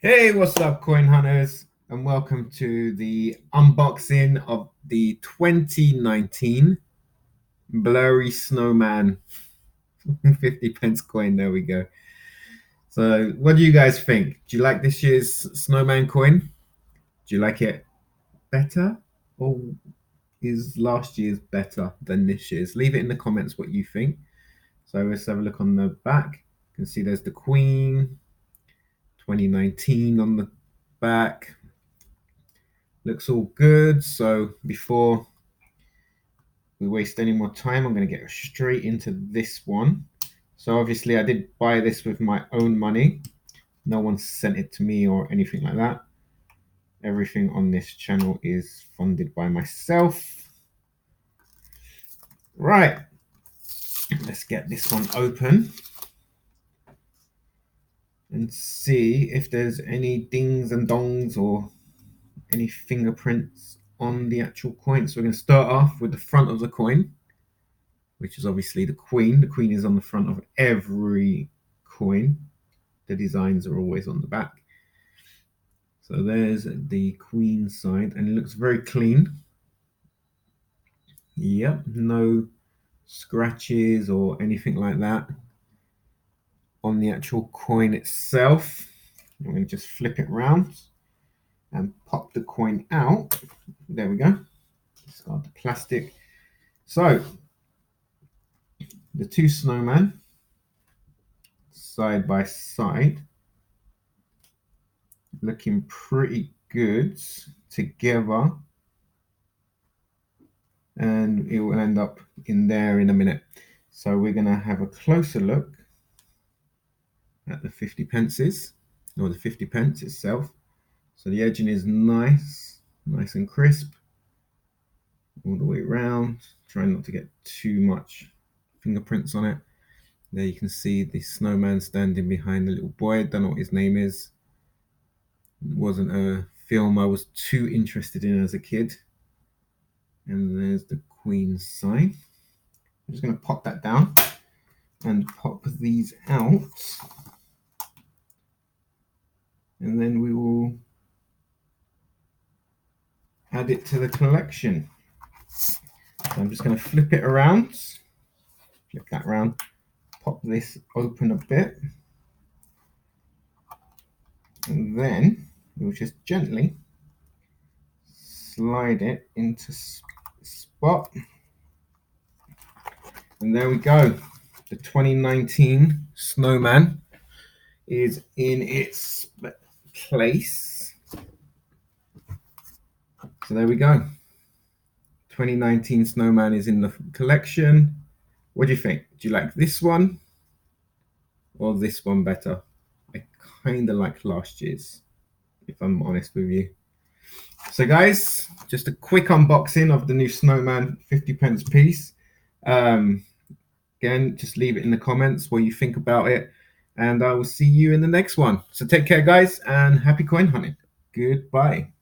Hey, what's up, coin hunters, and welcome to the unboxing of the 2019 blurry snowman 50 pence coin. There we go. So what do you guys think? Do you like this year's snowman coin? Do you like it better, or is last year's better than this year's? Leave it in the comments what you think. So let's have a look on the back. You can see there's the Queen 2019 on the back. Looks all good. So before we waste any more time, I'm going to get straight into this one. So obviously I did buy this with my own money. No one sent it to me or anything like that. Everything on this channel is funded by myself. Right, let's get this one open and see if there's any dings and dongs or any fingerprints on the actual coin. So we're going to start off with the front of the coin, which is obviously the Queen. The Queen is on the front of every coin. The designs are always on the back. So there's the Queen side, and it looks very clean. Yep, no scratches or anything like that on the actual coin itself. I'm going to just flip it around and pop the coin out. There we go. Discard the plastic. So the two snowmen side by side, looking pretty good together, and it will end up in there in a minute. So we're going to have a closer look at the 50 pences, or the 50 pence itself. So the edging is nice and crisp all the way around. Try not to get too much fingerprints on it. There you can see the snowman standing behind the little boy. Don't know what his name is. It wasn't a film I was too interested in as a kid. And there's the Queen sign. I'm just going to pop that down and pop these out. And then we will add it to the collection. So I'm just going to flip it around. Flip that around. Pop this open a bit. And then we'll just gently slide it into spot. And there we go. The 2019 snowman is in its place. So there we go. 2019 snowman is in the collection. What do you think? Do you like this one or this one better? I kind of like last year's, if I'm honest with you. So guys, just a quick unboxing of the new snowman 50 pence piece. Again, just leave it in the comments what you think about it, and I will see you in the next one. So take care, guys, and happy coin hunting. Goodbye.